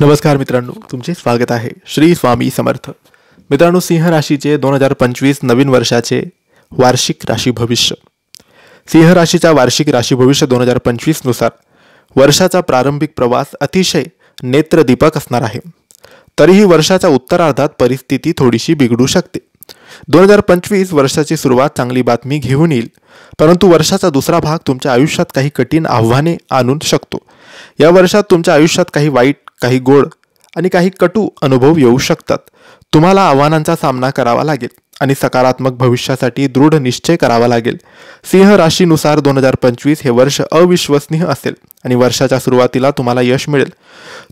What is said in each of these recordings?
नमस्कार मित्रांनो, तुमचे स्वागत आहे श्री स्वामी समर्थ. मित्रांनो, सिंह राशीचे 2025 नवीन वर्षाचे वार्षिक राशी भविष्य. सिंह राशीचा वार्षिक राशी भविष्य 2025 नुसार वर्षाचा प्रारंभिक प्रवास अतिशय नेत्रदीपक असणार आहे. तरीही वर्षाच्या उत्तरार्धात परिस्थिती थोडीशी बिघडू शकते. 2025 वर्षाची सुरुवात चांगली बातमी घेऊन येईल, परंतु वर्षाचा दुसरा भाग तुमच्या आयुष्यात काही कठीण आव्हाने आणू शकतो. या वर्षात तुमच्या आयुष्यात काही वाईट, काही गोड आणि काही कटू अनुभव येऊ शकतात. तुम्हाला आव्हानांचा सामना करावा लागेल आणि सकारात्मक भविष्यासाठी दृढ निश्चय करावा लागेल. सिंह राशीनुसार 2025 हे वर्ष अविश्वसनीय असेल आणि वर्षाच्या सुरुवातीला तुम्हाला यश मिळेल.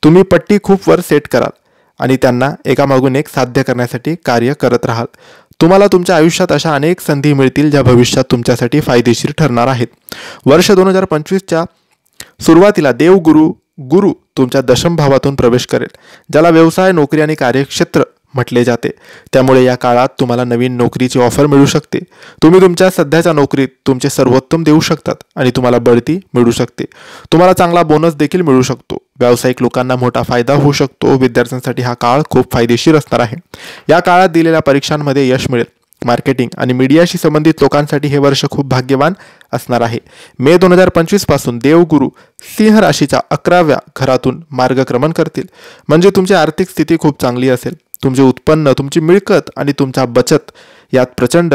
तुम्ही पट्टी खूप वर सेट कराल आणि त्यांना एकामागून एक साध्य करण्यासाठी कार्य करत राहाल. तुम्हाला तुमच्या आयुष्यात अशा अनेक संधी मिळतील ज्या भविष्यात तुमच्यासाठी फायदेशीर ठरणार आहेत. वर्ष 2025च्या सुरुवातीला गुरु तुमच्या दशम भावातून प्रवेश करेल, ज्याला व्यवसाय, नोकरी आणि कार्यक्षेत्र म्हटले जाते. त्यामुळे या काळात तुम्हाला नवीन नोकरीची ऑफर मिळू शकते. तुम्ही तुमच्या सध्याच्या नोकरीत तुमचे सर्वोत्तम देऊ शकतात आणि तुम्हाला बढती मिळू शकते. तुम्हाला चांगला बोनस देखील मिळू शकतो. व्यावसायिक लोकांना मोठा फायदा होऊ शकतो. विद्यार्थ्यांसाठी हा काळ खूप फायदेशीर असणार आहे. या काळात दिलेल्या परीक्षांमध्ये यश मिळेल. मार्केटिंग आणि मीडियाशी संबंधित लोकांसाठी हे वर्ष खूप भाग्यवान असणार आहे. मे 2025 पासून देवगुरु सिंह राशीच्या 11व्या घरातून मार्गक्रमण करतील, म्हणजे तुमची आर्थिक स्थिती खूप चांगली असेल. तुमचे उत्पन्न, तुमची मिळकत आणि तुमचा बचत यात प्रचंड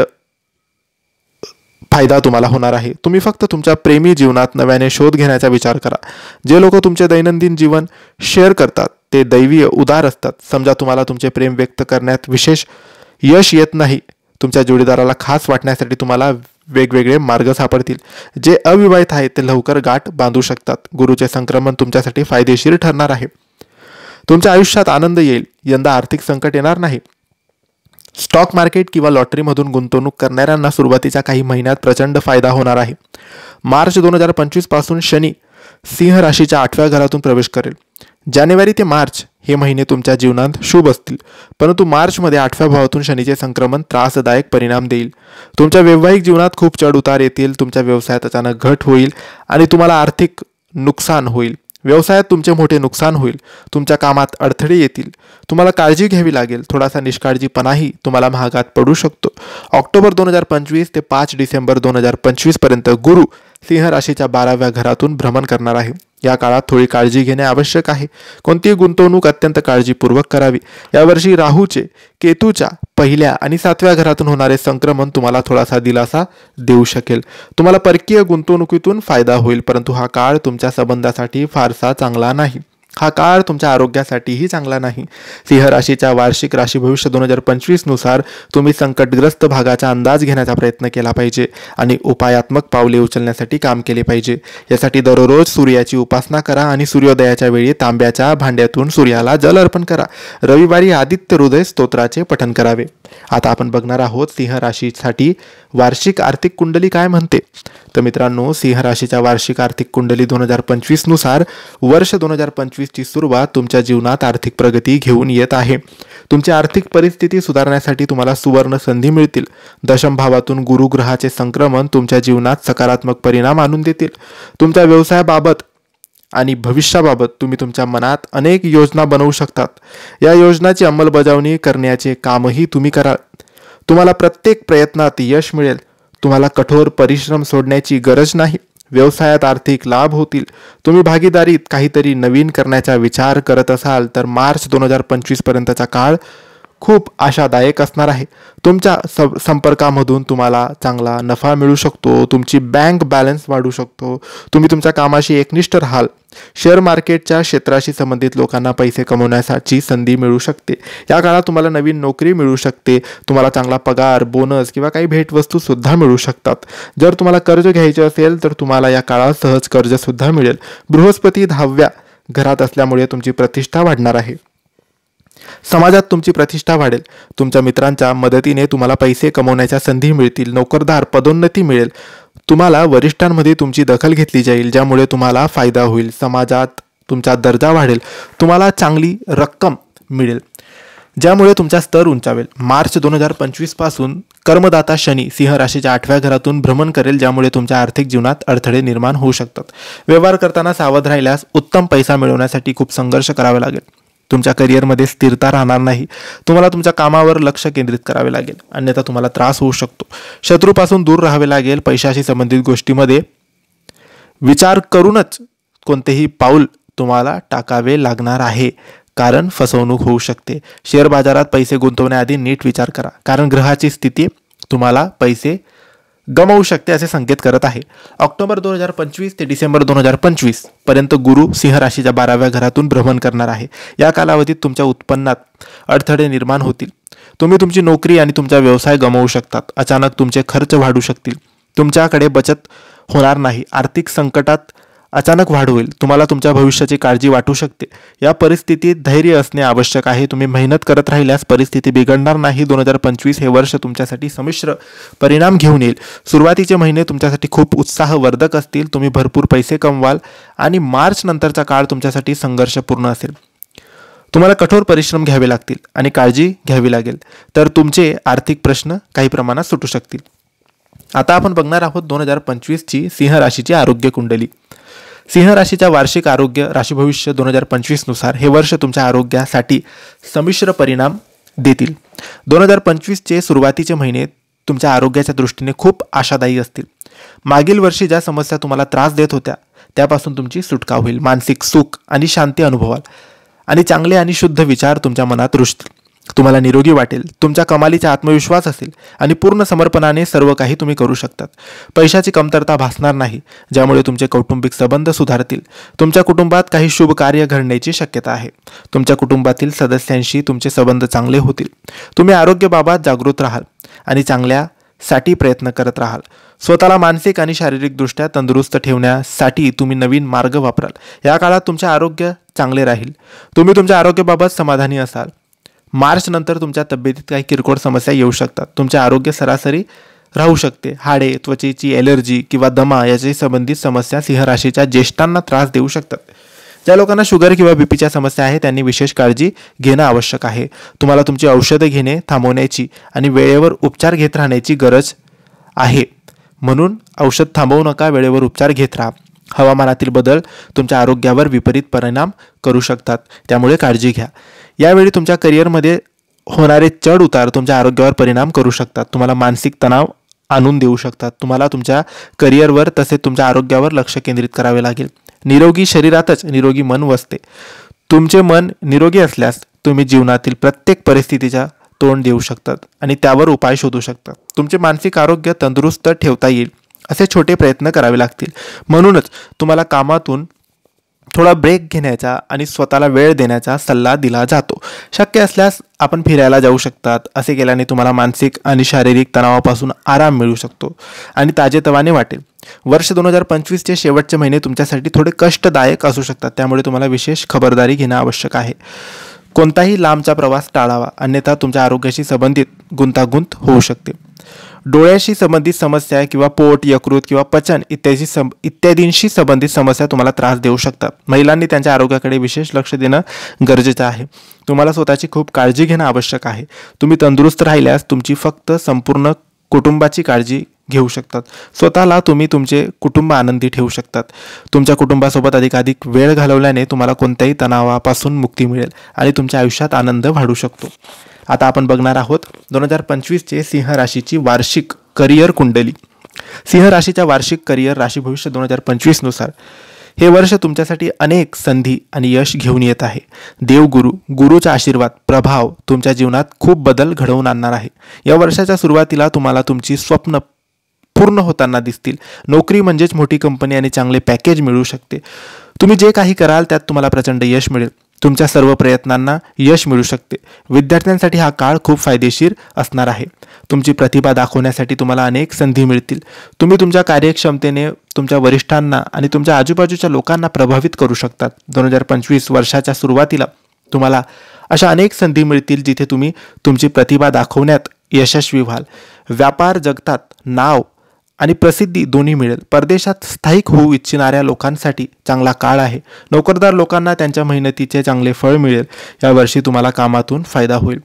फायदा तुम्हाला होणार आहे. तुम्ही फक्त तुमच्या प्रेमी जीवनात नव्याने शोध घेण्याचा विचार करा. जे लोक तुमचे दैनंदिन जीवन शेअर करतात ते दैवीय, उदार असतात. समजा तुम्हाला तुमचे प्रेम व्यक्त करण्यात विशेष यश येत नाही. तुमच्या जोडीदाराला खास वाटण्यासाठी तुम्हाला वेगवेगळे मार्ग सापडतील. जे अविवाहित आहेत ते लवकर गाठ बांधू शकतात. गुरुचे संक्रमण तुमच्यासाठी फायदेशीर ठरणार आहे. तुमच्या आयुष्यात आनंद येईल. यंदा आर्थिक संकट येणार नाही. स्टॉक मार्केट किंवा लॉटरीमधून गुंतवणूक करणाऱ्यांना सुरुवातीच्या काही महिन्यात प्रचंड फायदा होणार आहे. मार्च 2025 पासून शनी सिंह राशीच्या 8व्या घरातून प्रवेश करेल. जानेवारी ते मार्च हे महिने तुमच्या जीवनात शुभ असतील, परंतु मार्चमध्ये 8व्या भावातून शनीचे संक्रमण त्रासदायक परिणाम देईल. तुमच्या वैवाहिक जीवनात खूप चढ उतार येतील. तुमच्या व्यवसायात अचानक घट होईल आणि तुम्हाला आर्थिक नुकसान होईल. व्यवसायात तुमचे मोठे नुकसान होईल. तुमच्या कामात अडथळे येतील. तुम्हाला काळजी घ्यावी लागेल. थोडासा निष्काळजीपणाही तुम्हाला महागात पडू शकतो. ऑक्टोबर 2025 ते 5 डिसेंबर 2025 पर्यंत गुरु सिंह राशीच्या 12व्या घरातून भ्रमण करणार आहे. या काळात थोडी काळजी घेणे आवश्यक आहे. कोणतीही गुंतवणूक अत्यंत काळजीपूर्वक करावी. यावर्षी राहूचे, केतूच्या 1ल्या आणि 7व्या घरातून होणारे संक्रमण तुम्हाला थोडासा दिलासा देऊ शकेल. तुम्हाला परकीय गुंतवणुकीतून फायदा होईल, परंतु हा काळ तुमच्या संबंधासाठी फारसा चांगला नाही. हा काळ तुमच्या आरोग्यासाठीही चांगला नाही. सिंह राशीच्या वार्षिक राशी भविष्य 2025 नुसार तुम्ही संकटग्रस्त भागाचा अंदाज घेण्याचा प्रयत्न केला पाहिजे आणि उपायात्मक पावले उचलण्यासाठी काम केले पाहिजे. यासाठी दररोज सूर्याची उपासना करा आणि सूर्योदयाच्या वेळी तांब्याच्या भांड्यातून सूर्याला जल अर्पण करा. रविवारी आदित्य हृदय स्तोत्राचे पठण करावे. आता आपण बघणार आहोत सिंह राशीसाठी वार्षिक आर्थिक कुंडली काय म्हणते. तर मित्रांनो, सिंह राशीच्या वार्षिक आर्थिक कुंडली 2025 नुसार वर्ष 2025 ची सुरुवात तुमच्या जीवनात आर्थिक प्रगती घेऊन येत आहे. तुमची आर्थिक परिस्थिती सुधारण्यासाठी तुम्हाला सुवर्ण संधी मिळतील. दशम भावातून गुरु ग्रहाचे संक्रमण तुमच्या जीवनात सकारात्मक परिणाम आणून देतील. तुमच्या व्यवसायाबाबत आणि भविष्याबाबत तुम्ही तुमच्या मनात अनेक योजना बनवू शकतात. या योजनाची अंमलबजावणी करण्याचे कामही तुम्ही कराल. तुम्हाला प्रत्येक प्रयत्नात यश मिळेल. तुम्हाला कठोर परिश्रम सोडण्याची गरज नाही. व्यवसायात आर्थिक लाभ होतील. तुम्ही भागीदारीत काहीतरी नवीन करण्याचा विचार करत असाल तर मार्च 2025 पर्यंतचा काळ खूप आशादायक असणार आहे. तुमच्या संपर्कामधून तुम्हाला चांगला नफा मिळू शकतो. तुमची बँक बॅलन्स वाढू शकतो. तुम्ही तुमच्या कामाशी एकनिष्ठ राहाल. शेअर मार्केटच्या क्षेत्राशी संबंधित लोकांना पैसे कमवण्यासाठी संधी मिळू शकते. या काळात तुम्हाला नवीन नोकरी मिळू शकते. तुम्हाला चांगला पगार, बोनस किंवा काही भेटवस्तू सुद्धा मिळू शकतात. जर तुम्हाला कर्ज घ्यायचे असेल तर तुम्हाला या काळात सहज कर्ज सुद्धा मिळेल. बृहस्पती 10व्या घरात असल्यामुळे तुमची प्रतिष्ठा वाढणार आहे. समाजात तुमची प्रतिष्ठा वाढेल. तुमच्या मित्रांच्या मदतीने तुम्हाला पैसे कमवण्याच्या संधी मिळतील. नोकरदार पदोन्नती मिळेल. तुम्हाला वरिष्ठांमध्ये तुमची दखल घेतली जाईल, ज्यामुळे तुम्हाला फायदा होईल. समाजात तुमचा दर्जा वाढेल. तुम्हाला चांगली रक्कम मिळेल, ज्यामुळे तुमचा स्तर उंचावेल. मार्च 2025 पासून कर्मदाता शनी सिंह राशीच्या 8व्या घरातून भ्रमण करेल, ज्यामुळे तुमच्या आर्थिक जीवनात अडथळे निर्माण होऊ शकतात. व्यवहार करताना सावध राहिल्यास उत्तम पैसा मिळवण्यासाठी खूप संघर्ष करावा लागेल. तुमच्या करिअरमध्ये स्थिरता राहणार नाही. तुम्हाला तुमच्या कामावर लक्ष केंद्रित करावे लागेल, अन्यथा तुम्हाला त्रास होऊ शकतो. शत्रूपासून दूर राहावे लागेल. पैशाशी संबंधित गोष्टीमध्ये विचार करूनच कोणतेही पाऊल तुम्हाला टाकावे लागणार आहे, कारण फसवणूक होऊ शकते. शेअर बाजारात पैसे गुंतवण्याआधी नीट विचार करा, कारण ग्रहाची स्थिती तुम्हाला पैसे गमावू शकते असे संकेत करत आहे. ऑक्टोबर 2025 ते डिसेंबर 2025 पर्यंत गुरु सिंह राशीच्या 12व्या घरातून भ्रमण करणार आहे. या कालावधीत तुमच्या उत्पन्नात अडथळे निर्माण होतील. तुम्ही तुमची नोकरी आणि तुमचा व्यवसाय गमावू शकतात. अचानक तुमचे खर्च वाढू शकतील. तुमच्याकडे बचत होणार नाही. आर्थिक संकटात अचानक वाढ होईल. तुम्हाला तुमच्या भविष्याची काळजी वाटू शकते. या परिस्थितीत धैर्य असणे आवश्यक आहे. तुम्ही मेहनत करत राहिल्यास परिस्थिती बिघडणार नाही. 2025 हे वर्ष तुमच्यासाठी संमिश्र परिणाम घेऊन येईल. सुरुवातीचे महिने तुमच्यासाठी खूप उत्साहवर्धक असतील. तुम्ही भरपूर पैसे कमवाल आणि मार्च नंतरचा काळ तुमच्यासाठी संघर्षपूर्ण असेल. तुम्हाला कठोर परिश्रम घ्यावे लागतील आणि काळजी घ्यावी लागेल, तर तुमचे आर्थिक प्रश्न काही प्रमाणात सुटू शकतील. आता आपण बघणार आहोत 2025ची सिंह राशीची आरोग्य कुंडली. सिंह राशीच्या वार्षिक आरोग्य राशी भविष्य 2025 नुसार हे वर्ष तुमच्या आरोग्यासाठी संमिश्र परिणाम देतील. 2025चे सुरुवातीचे महिने तुमच्या आरोग्याच्या दृष्टीने खूप आशादायी असतील. मागील वर्षी ज्या समस्या तुम्हाला त्रास देत होत्या त्यापासून तुमची सुटका होईल. मानसिक सुख आणि शांती अनुभवाल आणि चांगले आणि शुद्ध विचार तुमच्या मनात रुजतील. तुम्हाला निरोगी वाटेल. तुमच्या कमालीचा आत्मविश्वास असेल आणि पूर्ण समर्पणाने सर्व काही तुम्ही करू शकतात. पैशाची कमतरता भासणार नाही, ज्यामुळे तुमचे कौटुंबिक संबंध सुधारतील. तुमच्या कुटुंबात काही शुभ कार्य घडण्याची शक्यता आहे. तुमच्या कुटुंबातील सदस्यांशी तुमचे संबंध चांगले होतील. तुम्ही आरोग्याबाबत जागृत राहाल आणि चांगल्यासाठी प्रयत्न करत राहाल. स्वतःला मानसिक आणि शारीरिकदृष्ट्या तंदुरुस्त ठेवण्यासाठी तुम्ही नवीन मार्ग वापराल. या काळात तुमचे आरोग्य चांगले राहील. तुम्ही तुमच्या आरोग्याबाबत समाधानी असाल. मार्च नंतर तुमच्या तब्येतीत काही किरकोळ समस्या येऊ शकतात. तुमचे आरोग्य सरासरी राहू शकते. हाडे, त्वचेची ॲलर्जी किंवा दमा याची संबंधित समस्या सिंह राशीच्या ज्येष्ठांना त्रास देऊ शकतात. ज्या लोकांना शुगर किंवा बीपीच्या समस्या आहे त्यांनी विशेष काळजी घेणं आवश्यक आहे. तुम्हाला तुमची औषधं घेणे थांबवण्याची आणि वेळेवर उपचार घेत राहण्याची गरज आहे. म्हणून औषध थांबवू नका, वेळेवर उपचार घेत राहा. हवामानातील बदल तुमच्या आरोग्यावर विपरीत परिणाम करू शकतात, त्यामुळे काळजी घ्या. यावेळी तुमच्या करिअरमध्ये होणारे चढ उतार तुमच्या आरोग्यावर परिणाम करू शकतात. तुम्हाला मानसिक तणाव आणून देऊ शकतात. तुम्हाला तुमच्या करिअरवर तसेच तुमच्या आरोग्यावर लक्ष केंद्रित करावे लागेल. निरोगी शरीरातच निरोगी मन वसते. तुमचे मन निरोगी असल्यास तुम्ही जीवनातील प्रत्येक परिस्थितीच्या तोंड देऊ शकतात आणि त्यावर उपाय शोधू शकतात. तुमचे मानसिक आरोग्य तंदुरुस्त ठेवता येईल असे छोटे प्रयत्न करावे लागतील. म्हणूनच तुम्हाला कामातून थोडा ब्रेक घेण्याचा आणि स्वतःला वेळ देण्याचा सल्ला दिला जातो. शक्य असल्यास आपण फिरायला जाऊ शकतात. असे केल्याने तुम्हाला मानसिक आणि शारीरिक तणावापासून आराम मिळू शकतो आणि ताजेतवाने वाटेल. वर्ष 2025चे शेवटचे महिने तुमच्यासाठी थोडे कष्टदायक असू शकतात, त्यामुळे तुम्हाला विशेष खबरदारी घेणं आवश्यक आहे. कोणताही लांबचा प्रवास टाळावा, अन्यथा तुमच्या आरोग्याशी संबंधित गुंतागुंत होऊ शकते. डोळ्याशी संबंधित समस्या किंवा पोट, यकृत किंवा पचन इत्यादींशी संबंधित समस्या तुम्हाला त्रास देऊ शकतात. महिलांनी त्यांच्या आरोग्याकडे विशेष लक्ष देणं गरजेचं आहे. तुम्हाला स्वतःची खूप काळजी घेणं आवश्यक आहे. तुम्ही तंदुरुस्त राहिल्यास तुमची फक्त संपूर्ण कुटुंबाची काळजी घेऊ शकतात. स्वतःला तुम्ही तुमचे कुटुंब आनंदी ठेवू शकतात. तुमच्या कुटुंबासोबत अधिकाधिक वेळ घालवल्याने तुम्हाला कोणत्याही तणावापासून मुक्ती मिळेल आणि तुमच्या आयुष्यात आनंद वाढू शकतो. आता आपण बघणार आहोत 2025चे सिंह राशीची वार्षिक करिअर कुंडली. सिंह राशीच्या वार्षिक करिअर राशी भविष्य 2025 नुसार हे वर्ष तुमच्यासाठी अनेक संधी आणि यश घेऊन येत आहे. गुरुचा आशीर्वाद, प्रभाव तुमच्या जीवनात खूप बदल घडवून आणणार आहे. या वर्षाच्या सुरुवातीला तुम्हाला तुमची स्वप्न पूर्ण होताना दिसतील. नोकरी म्हणजेच मोठी कंपनी आणि चांगले पॅकेज मिळू शकते. तुम्ही जे काही कराल त्यात तुम्हाला प्रचंड यश मिळेल. तुमच्या सर्व प्रयत्नांना यश मिळू शकते. विद्यार्थ्यांसाठी हा काळ खूप फायदेशीर असणार आहे. तुमची प्रतिभा दाखवण्यासाठी तुम्हाला अनेक संधी मिळतील. तुम्ही तुमच्या कार्यक्षमतेने तुमच्या वरिष्ठांना आणि तुमच्या आजूबाजूच्या लोकांना प्रभावित करू शकतात. 2025 वर्षाच्या सुरुवातीला तुम्हाला अशा अनेक संधी मिळतील जिथे तुम्ही तुमची प्रतिभा दाखवण्यात यशस्वी व्हाल. व्यापार जगतात नाव आणि प्रसिद्धी दोन्ही मिळेल. परदेशात स्थायिक होऊ इच्छिणाऱ्या लोकांसाठी चांगला काळ आहे. नोकरदार लोकांना त्यांच्या मेहनतीचे चांगले फळ मिळेल. यावर्षी तुम्हाला कामातून फायदा होईल.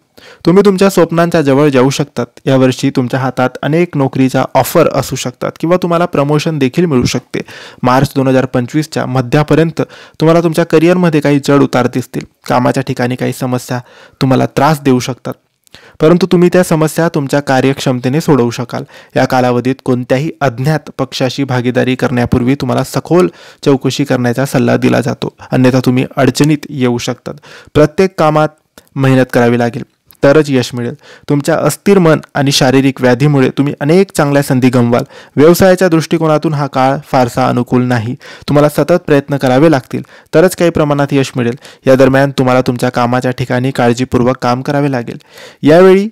तुम्ही तुमच्या स्वप्नांच्या जवळ जाऊ शकतात. यावर्षी तुमच्या हातात अनेक नोकरीचा ऑफर असू शकतात किंवा तुम्हाला प्रमोशन देखील मिळू शकते. मार्च 2025च्या मध्यापर्यंत तुम्हाला तुमच्या करिअरमध्ये काही चढ उतार दिसतील. कामाच्या ठिकाणी काही समस्या तुम्हाला त्रास देऊ शकतात, परंतु तुम्ही त्या समस्या तुमच्या कार्यक्षमतेने सोडवू शकाल. या कालावधीत कोणत्याही अज्ञात पक्षाशी भागीदारी करण्यापूर्वी तुम्हाला सखोल चौकशी करण्याचा सल्ला दिला जातो, अन्यथा तुम्ही अडचणीत येऊ शकतात. प्रत्येक कामात मेहनत करावी लागेल तरच यश मिळेल. तुमच्या अस्थिर मन आणि शारीरिक व्याधीमुळे तुम्ही अनेक चांगल्या संधी गमवाल. व्यवसायाच्या दृष्टिकोनातून हा काळ फारसा अनुकूल नाही. तुम्हाला सतत प्रयत्न करावे लागतील तरच काही प्रमाणात यश मिळेल. या दरम्यान तुम्हाला तुमच्या कामाच्या ठिकाणी काळजीपूर्वक काम करावे लागेल. यावेळी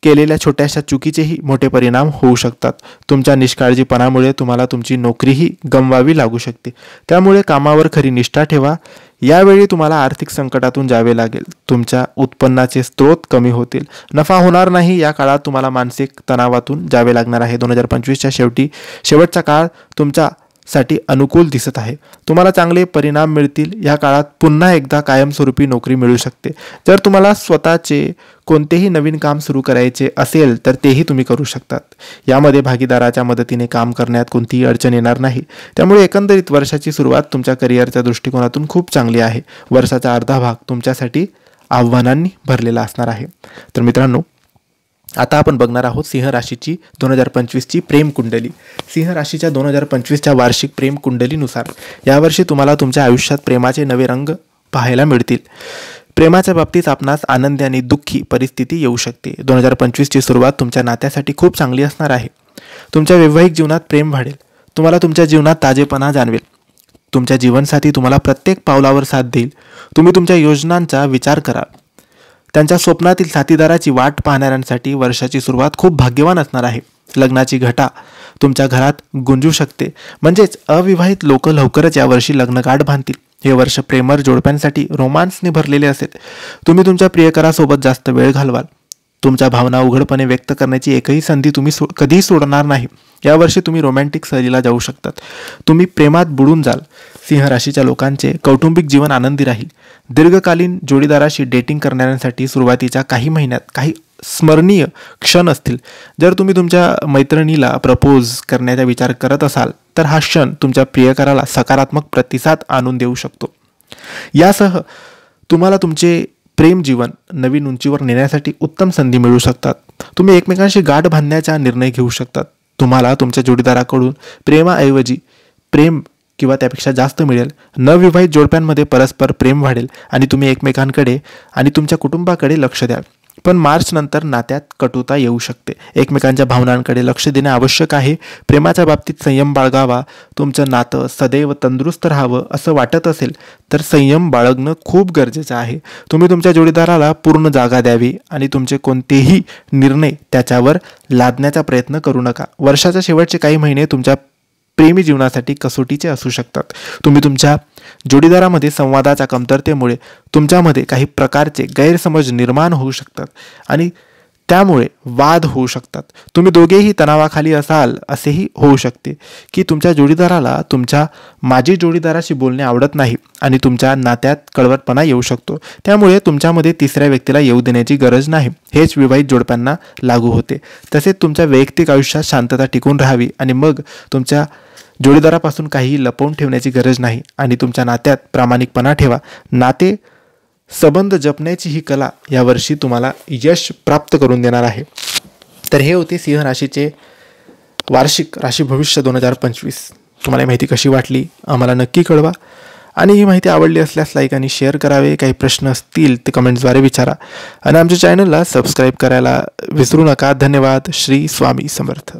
केलेल्या छोट्याशा चुकीचेही मोठे परिणाम होऊ शकतात. तुमच्या निष्काळजीपणामुळे तुम्हाला तुमची नोकरीही गमवावी लागू शकते. त्यामुळे कामावर खरी निष्ठा ठेवा. यावेळी तुम्हाला आर्थिक संकटातून जावे लागेल. तुमच्या उत्पन्नाचे स्रोत कमी होतील. नफा होणार नाही. या काळात तुम्हाला मानसिक तणावातून जावे लागणार आहे. 2025च्या शेवटचा काळ तुमच्यासाठी अनुकूल दिसत आहे. तुम्हाला चांगले परिणाम मिळतील. या काळात पुन्हा एकदा कायमस्वरूपी नोकरी मिळू शकते. जर तुम्हाला स्वतःचे कोणतेही नवीन काम सुरू करायचे असेल तर तेही तुम्ही करू शकतात. यामध्ये भागीदाराच्या मदतीने काम करण्यात कोणतीही अडचण येणार नाही. त्यामुळे एकंदरीत वर्षाची सुरुवात तुमच्या करिअरच्या दृष्टिकोनातून खूप चांगली आहे. वर्षाचा अर्धा भाग तुमच्यासाठी आव्हानांनी भरलेला असणार आहे. तर मित्रांनो, आता आपण बघणार आहोत सिंह राशीची 2025ची प्रेम कुंडली. सिंह राशीच्या 2025च्या वार्षिक प्रेम कुंडलीनुसार यावर्षी तुम्हाला तुमच्या आयुष्यात प्रेमाचे नवे रंग पाहायला मिळतील. प्रेमाच्या बाबतीत आपणास आनंदी आणि दुःखी परिस्थिती येऊ शकते. 2025ची सुरुवात तुमच्या नात्यासाठी खूप चांगली असणार आहे. तुमच्या वैवाहिक जीवनात प्रेम वाढेल. तुम्हाला तुमच्या जीवनात ताजेपणा जाणवेल. तुमच्या जीवनसाथी तुम्हाला प्रत्येक पावलावर साथ देईल. तुम्ही तुमच्या योजनांचा विचार कराल. त्यांच्या स्वप्नातील साथीदाराची वाट पाहणाऱ्यांसाठी वर्षाची सुरुवात खूप भाग्यवान असणार आहे. लग्नाची घटा तुमच्या घरात गुंजू शकते. म्हणजेच अविवाहित लोक लवकरच यावर्षी लग्नगाठ बांधतील. हे वर्ष प्रेमळ जोडप्यांसाठी रोमांसने भरलेले असेल. तुम्ही तुमच्या प्रियकरासोबत जास्त वेळ घालवाल. तुमच्या भावना उघडपणे व्यक्त करण्याची एकही संधी तुम्ही कधीही सोडणार नाही. यावर्षी तुम्ही रोमॅन्टिक सहलीला जाऊ शकतात. तुम्ही प्रेमात बुडून जाल. सिंह राशीच्या लोकांचे कौटुंबिक जीवन आनंदी राहील. दीर्घकालीन जोडीदाराशी डेटिंग करणाऱ्यांसाठी सुरुवातीच्या काही महिन्यात काही स्मरणीय क्षण असतील. जर तुम्ही तुमच्या मैत्रिणीला प्रपोज करण्याचा विचार करत असाल तर हा क्षण तुमच्या प्रियकराला सकारात्मक प्रतिसाद आणून देऊ शकतो. यासह तुम्हाला तुमचे प्रेम जीवन नवीन उंचीवर नेण्यासाठी उत्तम संधी मिळू शकतात. तुम्ही एकमेकांशी गाठ बांधण्याचा निर्णय घेऊ शकतात. तुम्हाला तुमच्या जोडीदाराकडून प्रेमाऐवजी प्रेम किंवा त्यापेक्षा जास्त मिळेल. नवविवाहित जोडप्यांमध्ये परस्पर प्रेम वाढेल आणि तुम्ही एकमेकांकडे आणि तुमच्या कुटुंबाकडे लक्ष द्याल. पण मार्च नंतर नात्यात कटुता येऊ शकते. एकमेकांच्या भावनांकडे लक्ष देणे आवश्यक आहे. प्रेमाच्या बाबतीत संयम बाळगावा. तुमचं नातं सदैव तंदुरुस्त राहावं असं वाटत असेल तर संयम बाळगणं खूप गरजेचं आहे. तुम्ही तुमच्या जोडीदाराला पूर्ण जागा द्यावी आणि तुमचे कोणतेही निर्णय त्याच्यावर लादण्याचा प्रयत्न करू नका. वर्षाच्या शेवटचे काही महिने तुमच्या प्रेमी जीवनासाठी कसोटीचे असू शकतात. तुम्ही तुमच्या जोडीदारामध्ये संवादाच्या कमतरतेमुळे तुमच्यामध्ये काही प्रकारचे गैरसमज निर्माण होऊ शकतात आणि त्यामुळे वाद होऊ शकतात. तुम्ही दोघेही तणावाखाली असाल असेही होऊ शकते की तुमच्या जोडीदाराला तुमच्या माजी जोडीदाराशी बोलणे आवडत नाही आणि तुमच्या नात्यात कडवटपणा येऊ शकतो. त्यामुळे तुमच्यामध्ये तिसऱ्या व्यक्तीला येऊ देण्याची गरज नाही. हेच विवाहित जोडप्यांना लागू होते. तसेच तुमच्या वैयक्तिक आयुष्यात शांतता टिकून राहावी आणि मग तुमच्या जोडीदारापासून काहीही लपवून ठेवण्याची गरज नाही आणि तुमच्या नात्यात प्रामाणिकपणा ठेवा. नाते संबंध जपण्याची ही कला यावर्षी तुम्हाला यश प्राप्त करून देणार आहे. तर हे होते सिंह राशीचे वार्षिक राशी भविष्य 2025. तुम्हाला माहिती कशी वाटली आम्हाला नक्की कळवा आणि ही माहिती आवडली असल्यास लाईक आणि शेअर करावे. काही प्रश्न असतील ते कमेंट्सद्वारे विचारा आणि आमच्या चॅनलला सबस्क्राईब करायला विसरू नका. धन्यवाद. श्री स्वामी समर्थ.